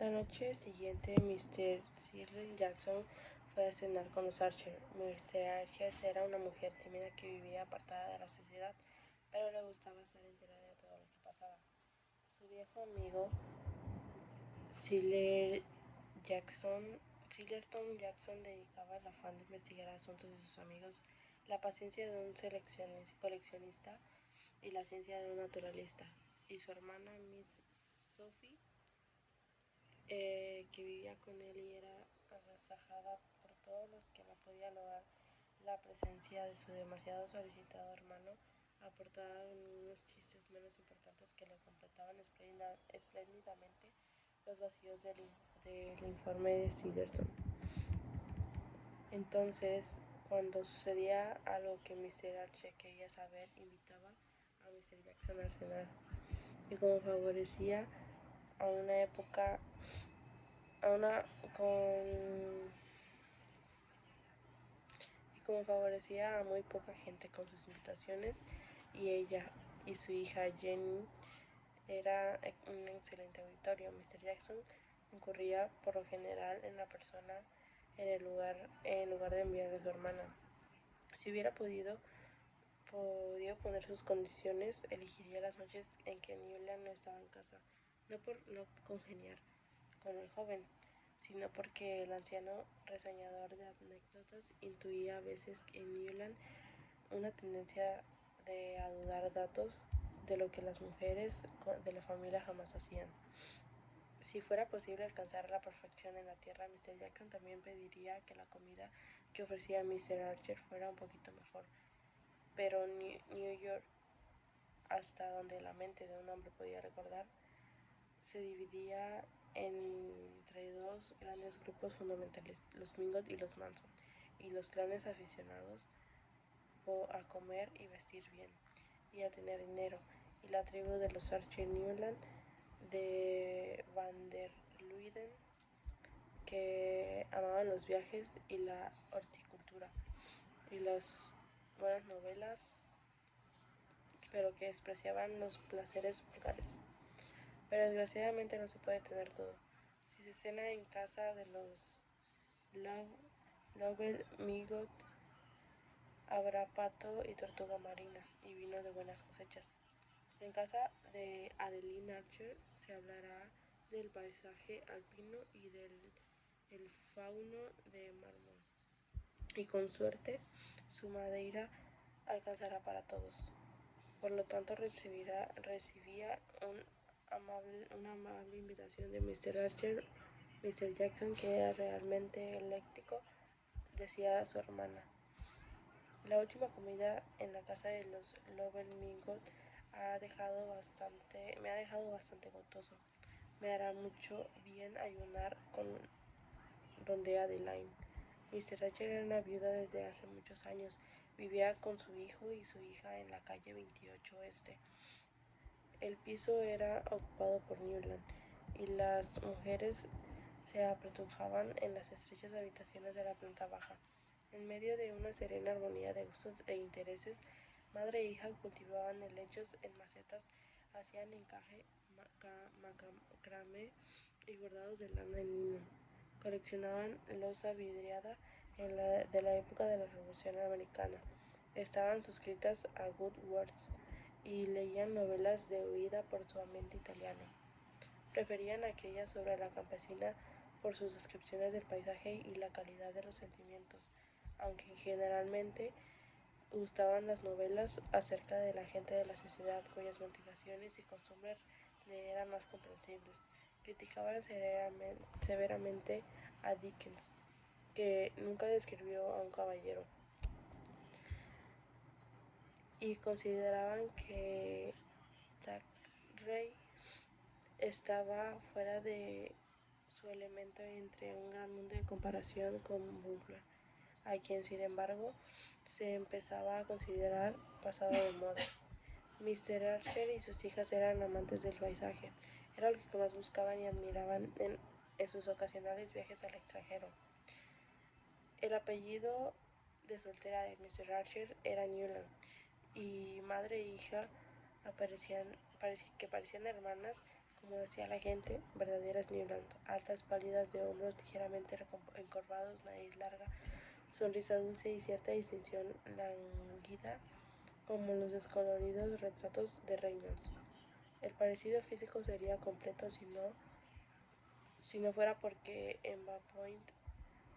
La noche siguiente, Mr. Shirley Jackson fue a cenar con los Archer. Mr. Archer era una mujer tímida que vivía apartada de la sociedad, pero le gustaba estar enterada de todo lo que pasaba. Su viejo amigo, Sillerton Jackson, dedicaba el afán de investigar asuntos de sus amigos, la paciencia de un coleccionista y la ciencia de un naturalista. Y su hermana, Miss Sophie, que vivía con él y era agasajada por todos los que no podía lograr la presencia de su demasiado solicitado hermano, aportaba unos chistes menos importantes que le completaban espléndidamente los vacíos del informe de Silverton. Entonces, cuando sucedía algo que Mr. Archer quería saber, invitaba a Mr. Jackson a cenar, y como favorecía a una época a una como favorecía a muy poca gente con sus invitaciones, y ella y su hija Jenny era un excelente auditorio. Mr. Jackson concurría por lo general en la persona en lugar de enviar a su hermana. Si hubiera podido poner sus condiciones, elegiría las noches en que Newland no estaba en casa, no por no congeniar con el joven, sino porque el anciano reseñador de anécdotas intuía a veces en Newland una tendencia a dudar datos de lo que las mujeres de la familia jamás hacían. Si fuera posible alcanzar la perfección en la tierra, Mr. Jackson también pediría que la comida que ofrecía Mr. Archer fuera un poquito mejor. Pero New York, hasta donde la mente de un hombre podía recordar, se dividía entre dos grandes grupos fundamentales, los Mingot y los Manson, y los clanes aficionados a comer y vestir bien, y a tener dinero, y la tribu de los Archer Newland de Van der Luyden, que amaban los viajes y la horticultura y las buenas novelas, pero que despreciaban los placeres vulgares. Pero desgraciadamente no se puede tener todo. Si se cena en casa de los Lovell Mingot, habrá pato y tortuga marina y vino de buenas cosechas. En casa de Adeline Archer se hablará del paisaje alpino y del fauno de mármol, y con suerte su madeira alcanzará para todos. Por lo tanto, recibía una amable invitación de Mr. Archer. Mr. Jackson, que era realmente eléctrico, decía a su hermana: la última comida en la casa de los Lovell Mingot me ha dejado bastante gotoso. Me hará mucho bien ayunar donde Adeline. Mr. Archer era una viuda desde hace muchos años. Vivía con su hijo y su hija en la calle 28 Este. El piso era ocupado por Newland, y las mujeres se apretujaban en las estrechas habitaciones de la planta baja. En medio de una serena armonía de gustos e intereses, madre e hija cultivaban helechos en macetas, hacían encaje, macramé y bordados de lana en lino, coleccionaban loza vidriada de la época de la Revolución Americana, estaban suscritas a Woodworth y leían novelas de huida por su ambiente italiano. Preferían aquellas sobre la campesina por sus descripciones del paisaje y la calidad de los sentimientos, aunque generalmente gustaban las novelas acerca de la gente de la sociedad, cuyas motivaciones y costumbres le eran más comprensibles. Criticaban severamente a Dickens, que nunca describió a un caballero, y consideraban que Thackeray estaba fuera de su elemento entre un gran mundo de comparación con Butler, a quien sin embargo se empezaba a considerar pasado de moda. Mr. Archer y sus hijas eran amantes del paisaje, era lo que más buscaban y admiraban en sus ocasionales viajes al extranjero. El apellido de soltera de Mr. Archer era Newland, y madre e hija parecían hermanas, como decía la gente, verdaderas Newland, altas, pálidas, de hombros ligeramente encorvados, nariz larga, sonrisa dulce y cierta distinción languida, como los descoloridos retratos de Reynolds. El parecido físico sería completo si no fuera porque Emma Point,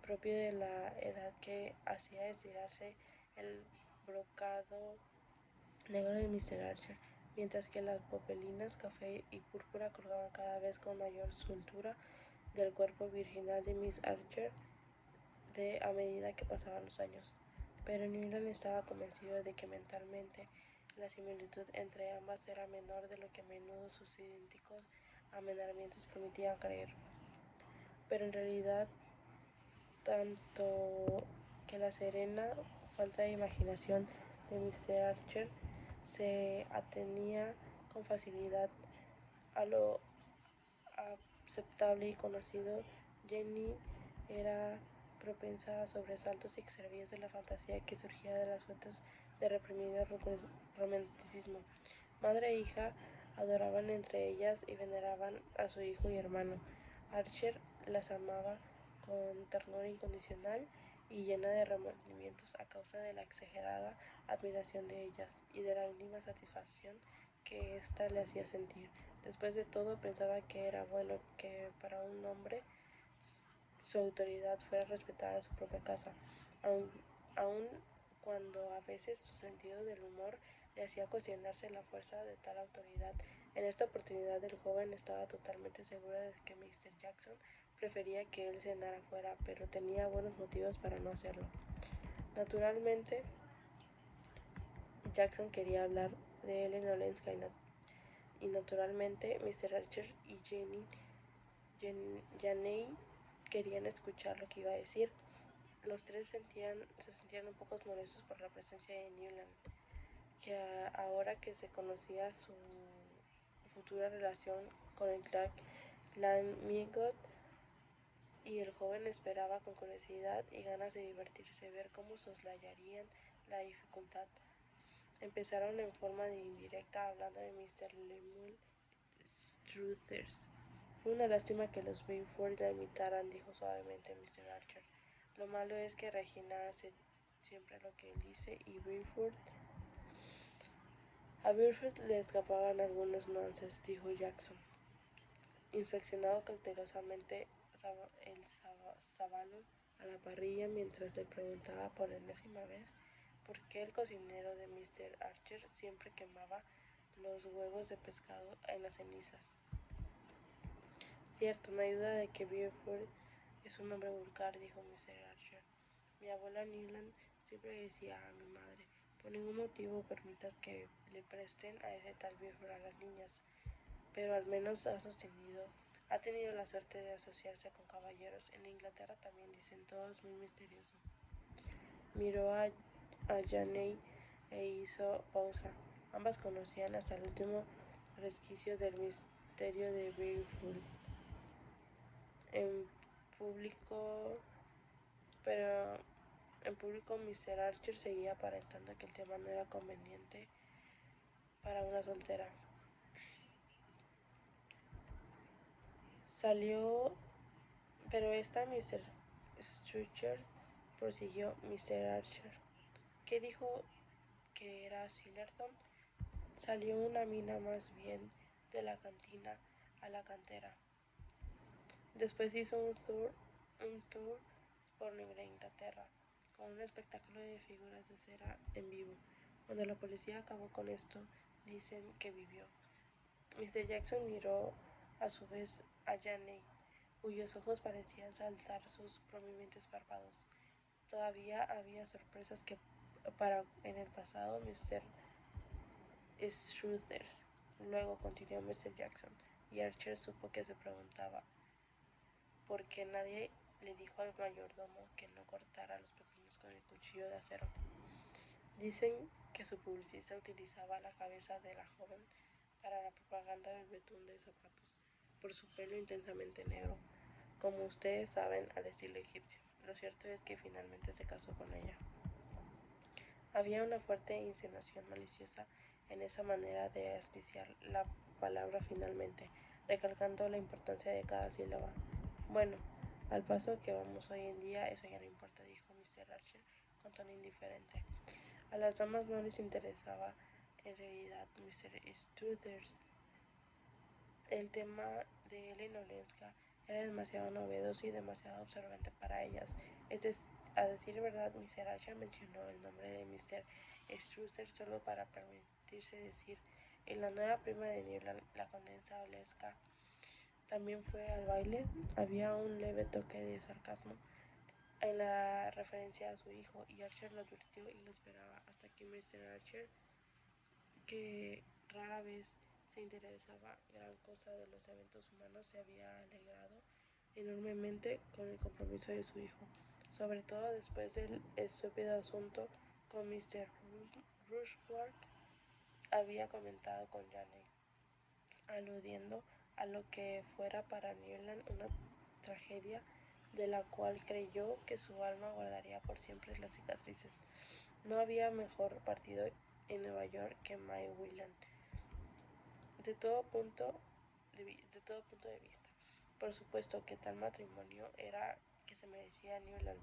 propio de la edad que hacía estirarse el brocado negro de Mr. Archer, mientras que las popelinas café y púrpura colgaban cada vez con mayor soltura del cuerpo virginal de Miss Archer a medida que pasaban los años. Pero Newland estaba convencido de que mentalmente la similitud entre ambas era menor de lo que a menudo sus idénticos amenazamientos permitían creer. Pero en realidad, tanto que la serena falta de imaginación de Mr. Archer se atenía con facilidad a lo aceptable y conocido, Jenny era propensa a sobresaltos y extravíos de la fantasía que surgía de las fuentes de reprimido romanticismo. Madre e hija adoraban entre ellas y veneraban a su hijo y hermano. Archer las amaba con ternura incondicional y llena de remordimientos a causa de la exagerada admiración de ellas y de la íntima satisfacción que ésta le hacía sentir. Después de todo, pensaba que era bueno que para un hombre su autoridad fuera respetada en su propia casa, aun cuando a veces su sentido del humor le hacía cuestionarse la fuerza de tal autoridad. En esta oportunidad el joven estaba totalmente seguro de que Mr. Jackson prefería que él cenara fuera, pero tenía buenos motivos para no hacerlo. Naturalmente, Jackson quería hablar de Ellen Olenska y naturalmente Mr. Archer y Janney querían escuchar lo que iba a decir. Los tres se sentían un poco molestos por la presencia de Newland, que ahora que se conocía su futura relación con el Clark Lamigot, y el joven esperaba con curiosidad y ganas de divertirse ver cómo soslayarían la dificultad. Empezaron en forma de indirecta hablando de Mr. Lemuel Struthers. Fue una lástima que los Beaufort la imitaran, dijo suavemente Mr. Archer. Lo malo es que Regina hace siempre lo que él dice y a Beaufort le escapaban algunos nuances, dijo Jackson, inspeccionando cautelosamente el sábalo a la parrilla mientras le preguntaba por enésima vez por qué el cocinero de Mr. Archer siempre quemaba los huevos de pescado en las cenizas. Cierto, no hay duda de que Beaufort es un hombre vulgar, dijo Mr. Archer. Mi abuela Newland siempre decía a mi madre, por ningún motivo permitas que le presten a ese tal Beaufort a las niñas, pero al menos ha tenido la suerte de asociarse con caballeros. En Inglaterra también dicen todos muy misterioso. Miró a Janney e hizo pausa. Ambas conocían hasta el último resquicio del misterio de Beaufort. En público, pero en público Mr. Archer seguía aparentando que el tema no era conveniente para una soltera. Salió, pero esta Mr. Strucher, prosiguió Mr. Archer. ¿Qué dijo que era Sillerton? Salió una mina más bien de la cantina a la cantera. Después hizo un tour por Inglaterra, con un espectáculo de figuras de cera en vivo. Cuando la policía acabó con esto, dicen que vivió. Mr. Jackson miró a su vez a Janney, cuyos ojos parecían saltar sus prominentes párpados. Todavía había sorpresas que para en el pasado Mr. Struthers. Luego continuó Mr. Jackson, y Archer supo que se preguntaba por qué nadie le dijo al mayordomo que no cortara los pepinos con el cuchillo de acero. Dicen que su publicista utilizaba la cabeza de la joven para la propaganda del betún de zapatos, por su pelo intensamente negro, como ustedes saben, al estilo egipcio. Lo cierto es que finalmente se casó con ella. Había una fuerte insinuación maliciosa en esa manera de auspiciar la palabra finalmente. recalcando la importancia de cada sílaba. Bueno, al paso que vamos hoy en día, eso ya no importa, dijo Mr. Archer con tono indiferente. A las damas no les interesaba en realidad Mr. Struthers. El tema de Ellen Olenska era demasiado novedoso y demasiado absorbente para ellas. A decir verdad, Mr. Archer mencionó el nombre de Mr. Struther solo para permitirse decir, y la nueva prima de Newland, la condesa Olenska, también fue al baile. Había un leve toque de sarcasmo en la referencia a su hijo, y Archer lo advirtió y lo esperaba hasta que Mr. Archer, que rara vez se interesaba gran cosa de los eventos humanos, se había alegrado enormemente con el compromiso de su hijo, sobre todo después del estúpido asunto con Mr. Rushworth. Había comentado con Janet, aludiendo a lo que fuera para Newland una tragedia de la cual creyó que su alma guardaría por siempre las cicatrices. No había mejor partido en Nueva York que May Whelan, de todo punto de vista. Por supuesto que tal matrimonio era que se merecía Newland,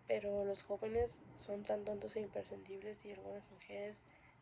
pero los jóvenes son tan tontos e imprescindibles y algunas mujeres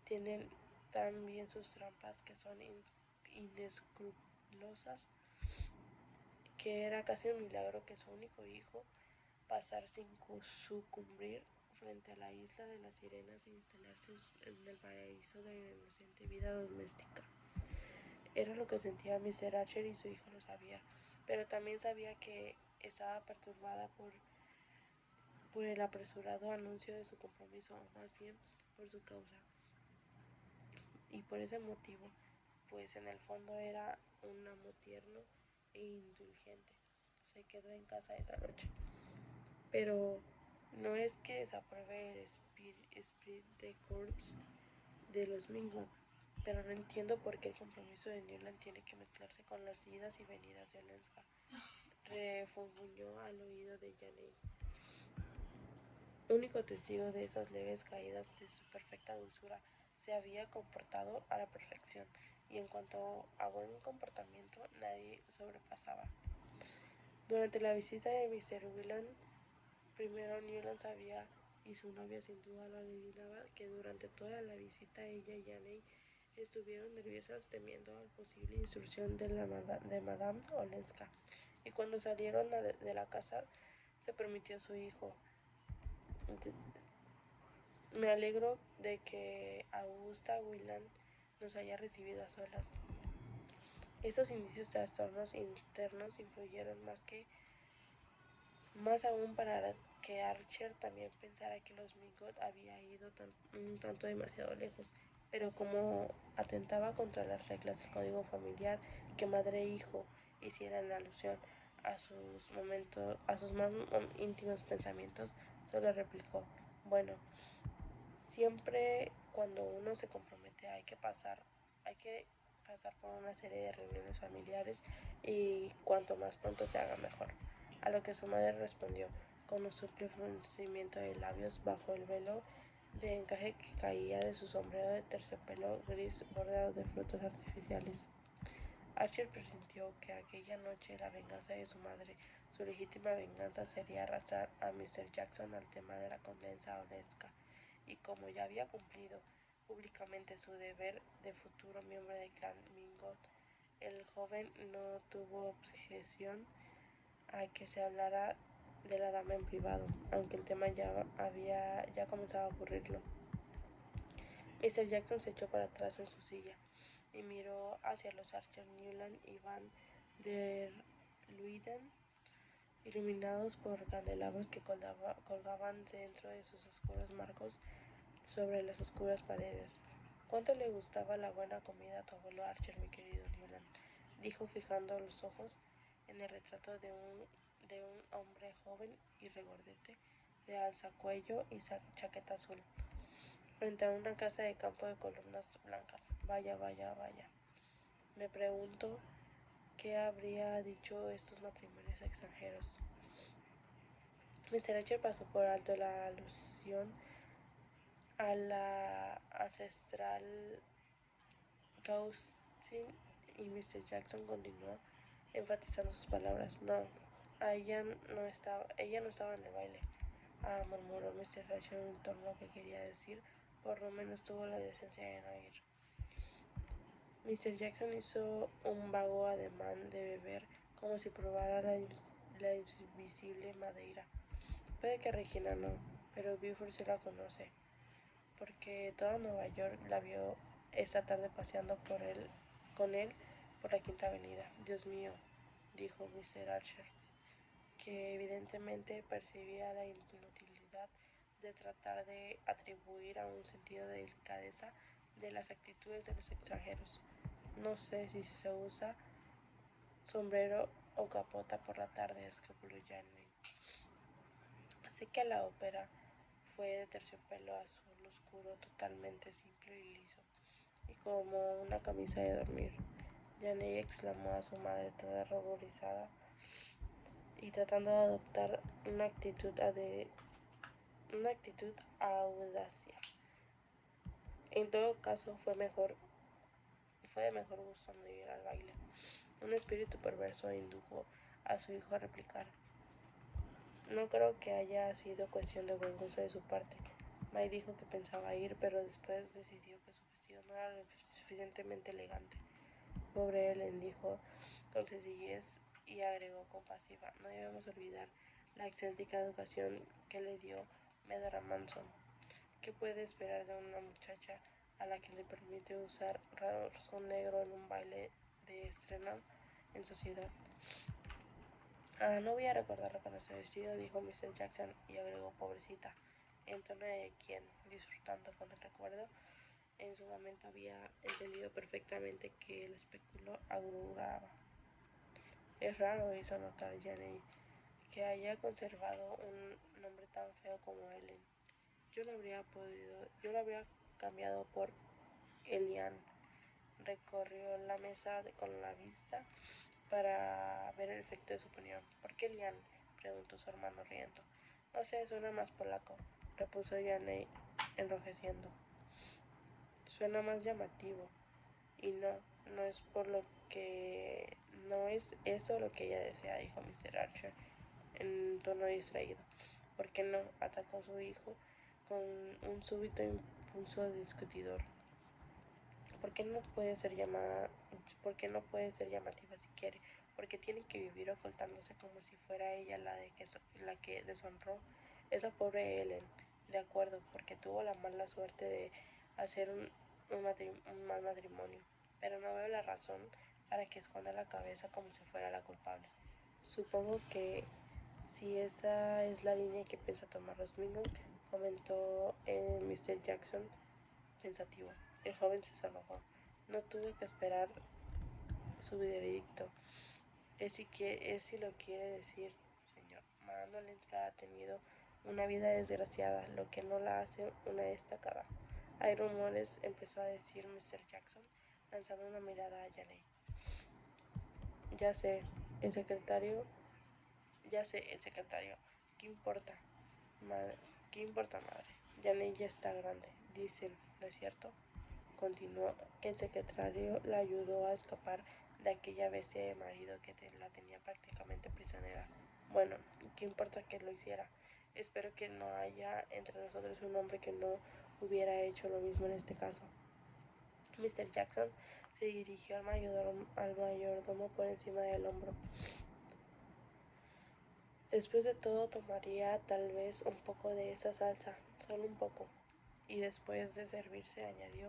tienen tan bien sus trampas que son inescrupulosas, que era casi un milagro que su único hijo pasar sin sucumbir frente a la isla de las sirenas e instalarse en el paraíso de la inocente vida doméstica. Era lo que sentía Mr. Archer y su hijo lo sabía, pero también sabía que estaba perturbada por el apresurado anuncio de su compromiso, o más bien por su causa. Y por ese motivo, pues en el fondo era un amo tierno e indulgente. Se quedó en casa esa noche. Pero no es que desapruebe el esprit de corps de los Mingo, pero no entiendo por qué el compromiso de Newland tiene que mezclarse con las idas y venidas de Olenska, refunfuñó al oído de Janet, único testigo de esas leves caídas de su perfecta dulzura. Se había comportado a la perfección, y en cuanto a buen comportamiento nadie sobrepasaba. Durante la visita de Mr. Whelan, primero Newland sabía, y su novia sin duda lo adivinaba, que durante toda la visita ella y Janet estuvieron nerviosas temiendo la posible intrusión de Madame Olenska, y cuando salieron de la casa se permitió su hijo. Me alegro de que Augusta Whelan nos haya recibido a solas. Esos indicios de trastornos internos influyeron más aún para que Archer también pensara que los Mingot había ido un tanto demasiado lejos, pero como atentaba contra las reglas del código familiar, que madre e hijo hicieran alusión a sus más íntimos pensamientos, solo replicó, bueno, siempre cuando uno se compromete hay que pasar por una serie de reuniones familiares, y cuanto más pronto se haga mejor. A lo que su madre respondió con un sutil fruncimiento de labios bajo el velo de encaje que caía de su sombrero de terciopelo gris bordeado de frutos artificiales. Archer presintió que aquella noche la venganza de su madre, su legítima venganza, sería arrastrar a Mr. Jackson al tema de la condesa Olenska, y como ya había cumplido públicamente su deber de futuro miembro del clan Mingot, el joven no tuvo objeción a que se hablara de la dama en privado, aunque el tema ya comenzaba a ocurrirlo. Mr. Jackson se echó para atrás en su silla y miró hacia los Archer Newland y Van der Luyden, iluminados por candelabros que colgaban dentro de sus oscuros marcos sobre las oscuras paredes. ¿Cuánto le gustaba la buena comida a tu abuelo Archer, mi querido Newland?, dijo fijando los ojos en el retrato de un hombre joven y regordete, de alzacuello y chaqueta azul, frente a una casa de campo de columnas blancas. Vaya, vaya, vaya. Me pregunto qué habría dicho estos matrimonios extranjeros. Mr. Archer pasó por alto la alusión a la ancestral y Mr. Jackson continuó enfatizando sus palabras. No, ella no estaba en el baile. Murmuró Mr. Archer en un tono que quería decir, por lo menos tuvo la decencia de no ir. Mr. Jackson hizo un vago ademán de beber, como si probara la invisible madeira. Puede que Regina no, pero Buford sí la conoce, porque toda Nueva York la vio esta tarde paseando con él por la Quinta Avenida. Dios mío, dijo Mr. Archer, que evidentemente percibía la inutilidad de tratar de atribuir a un sentido de delicadeza de las actitudes de los extranjeros. No sé si se usa sombrero o capota por la tarde, especuló Jane. Sé que la ópera fue de terciopelo azul oscuro, totalmente simple y liso, y como una camisa de dormir. Jane exclamó a su madre toda ruborizada y tratando de adoptar una actitud audacia. En todo caso, fue de mejor gusto no ir al baile. Un espíritu perverso indujo a su hijo a replicar: no creo que haya sido cuestión de buen gusto de su parte. May dijo que pensaba ir, pero después decidió que su vestido no era lo suficientemente elegante. Pobre Ellen, dijo con sencillez y agregó compasiva: no debemos olvidar la excéntrica educación que le dio Medora Manson. ¿Qué puede esperar de una muchacha a la que le permite usar razón negro en un baile de estreno en sociedad? No voy a recordarlo con ese vestido, dijo Mr. Jackson y agregó: pobrecita, en tono de quien, disfrutando con el recuerdo, en su momento había entendido perfectamente que el espectáculo auguraba. Es raro, hizo notar Jane, que haya conservado un nombre tan feo como Ellen. Yo lo habría cambiado por Elian. Recorrió la mesa con la vista para ver el efecto de su opinión. ¿Por qué Elian?, preguntó su hermano riendo. No sé, suena más polaco, repuso Jane enrojeciendo. Suena más llamativo. Y no es no es eso lo que ella desea, dijo Mr. Archer en tono distraído. ¿Por qué no?, atacó su hijo con un súbito impulso discutidor. ¿Por qué no puede ser llamativa si quiere? Porque tiene que vivir ocultándose como si fuera ella la que deshonró. Es la pobre Ellen, de acuerdo, porque tuvo la mala suerte de hacer un mal matrimonio, pero no veo la razón para que esconda la cabeza como si fuera la culpable. Supongo que si esa es la línea que piensa tomar Rosmingo, comentó Mr. Jackson pensativo. El joven se sonrojó. No tuve que esperar su veredicto. Es si lo quiere decir, señor. Madame Olenska ha tenido una vida desgraciada, lo que no la hace una destacada. Hay rumores, empezó a decir Mr. Jackson, lanzando una mirada a Jane. Ya sé, el secretario. ¿Qué importa? ¿Qué importa, madre? Jane ya está grande, dicen, ¿no es cierto? Continuó, que el secretario la ayudó a escapar de aquella bestia de marido que la tenía prácticamente prisionera. Bueno, ¿qué importa que lo hiciera? Espero que no haya entre nosotros un hombre que no hubiera hecho lo mismo en este caso. Mr. Jackson se dirigió al mayordomo por encima del hombro. Después de todo, tomaría tal vez un poco de esa salsa, solo un poco. Y después de servirse, añadió: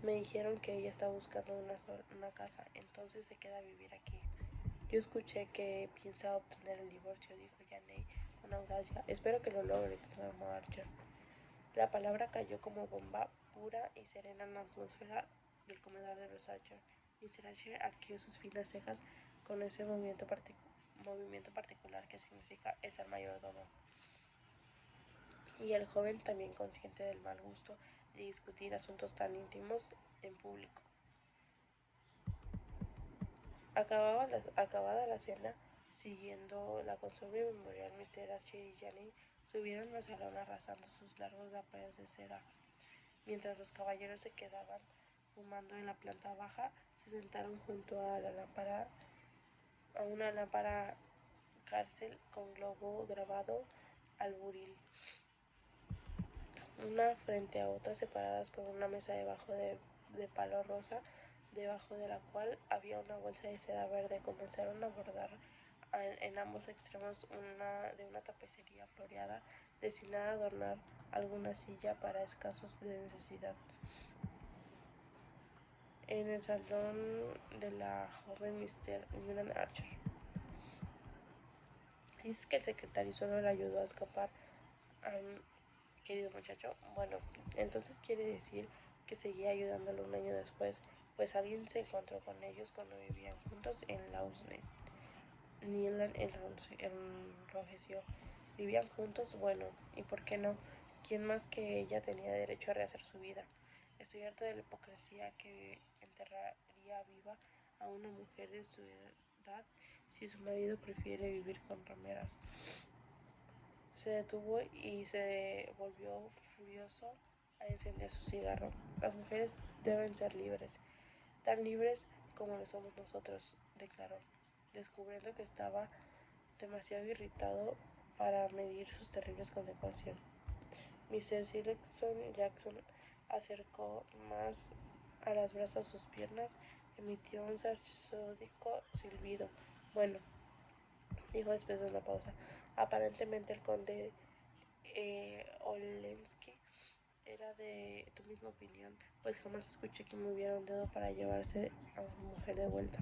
me dijeron que ella está buscando una casa, entonces se queda a vivir aquí. Yo escuché que piensa obtener el divorcio, dijo Jane con audacia. Espero que lo logre, exclamó Archer. La palabra cayó como bomba pura y serena en la atmósfera del comedor de los Archer. Mr. Archer arqueó sus finas cejas con ese movimiento particular que significa es el mayordomo. Y el joven, también consciente del mal gusto de discutir asuntos tan íntimos en público. Acabada la cena, siguiendo la costumbre memorial, Mr. Archer y Jane subieron al salón arrasando sus largos draperos de seda, mientras los caballeros se quedaban fumando en la planta baja, se sentaron junto a una lámpara cárcel con globo grabado al buril, una frente a otra, separadas por una mesa de palo rosa, debajo de la cual había una bolsa de seda verde. Comenzaron a bordar en ambos extremos de una tapicería floreada destinada a adornar alguna silla para casos de necesidad. En el salón de la joven Mr. Newland Archer. Dices que el secretario solo le ayudó a escapar al querido muchacho. Bueno, entonces quiere decir que seguía ayudándolo un año después, pues alguien se encontró con ellos cuando vivían juntos en Lausanne. Newland enrojeció. ¿Vivían juntos? Bueno, ¿y por qué no? ¿Quién más que ella tenía derecho a rehacer su vida? Estoy harto de la hipocresía que enterraría viva a una mujer de su edad si su marido prefiere vivir con rameras. Se detuvo y se volvió furioso a encender su cigarro. Las mujeres deben ser libres, tan libres como lo somos nosotros, declaró, descubriendo que estaba demasiado irritado para medir sus terribles consecuencias. Mr. Sileson Jackson acercó más a las brasas sus piernas, emitió un sardónico silbido. Bueno, dijo después de una pausa, aparentemente el conde Olensky era de tu misma opinión, pues jamás escuché que moviera un dedo para llevarse a una mujer de vuelta.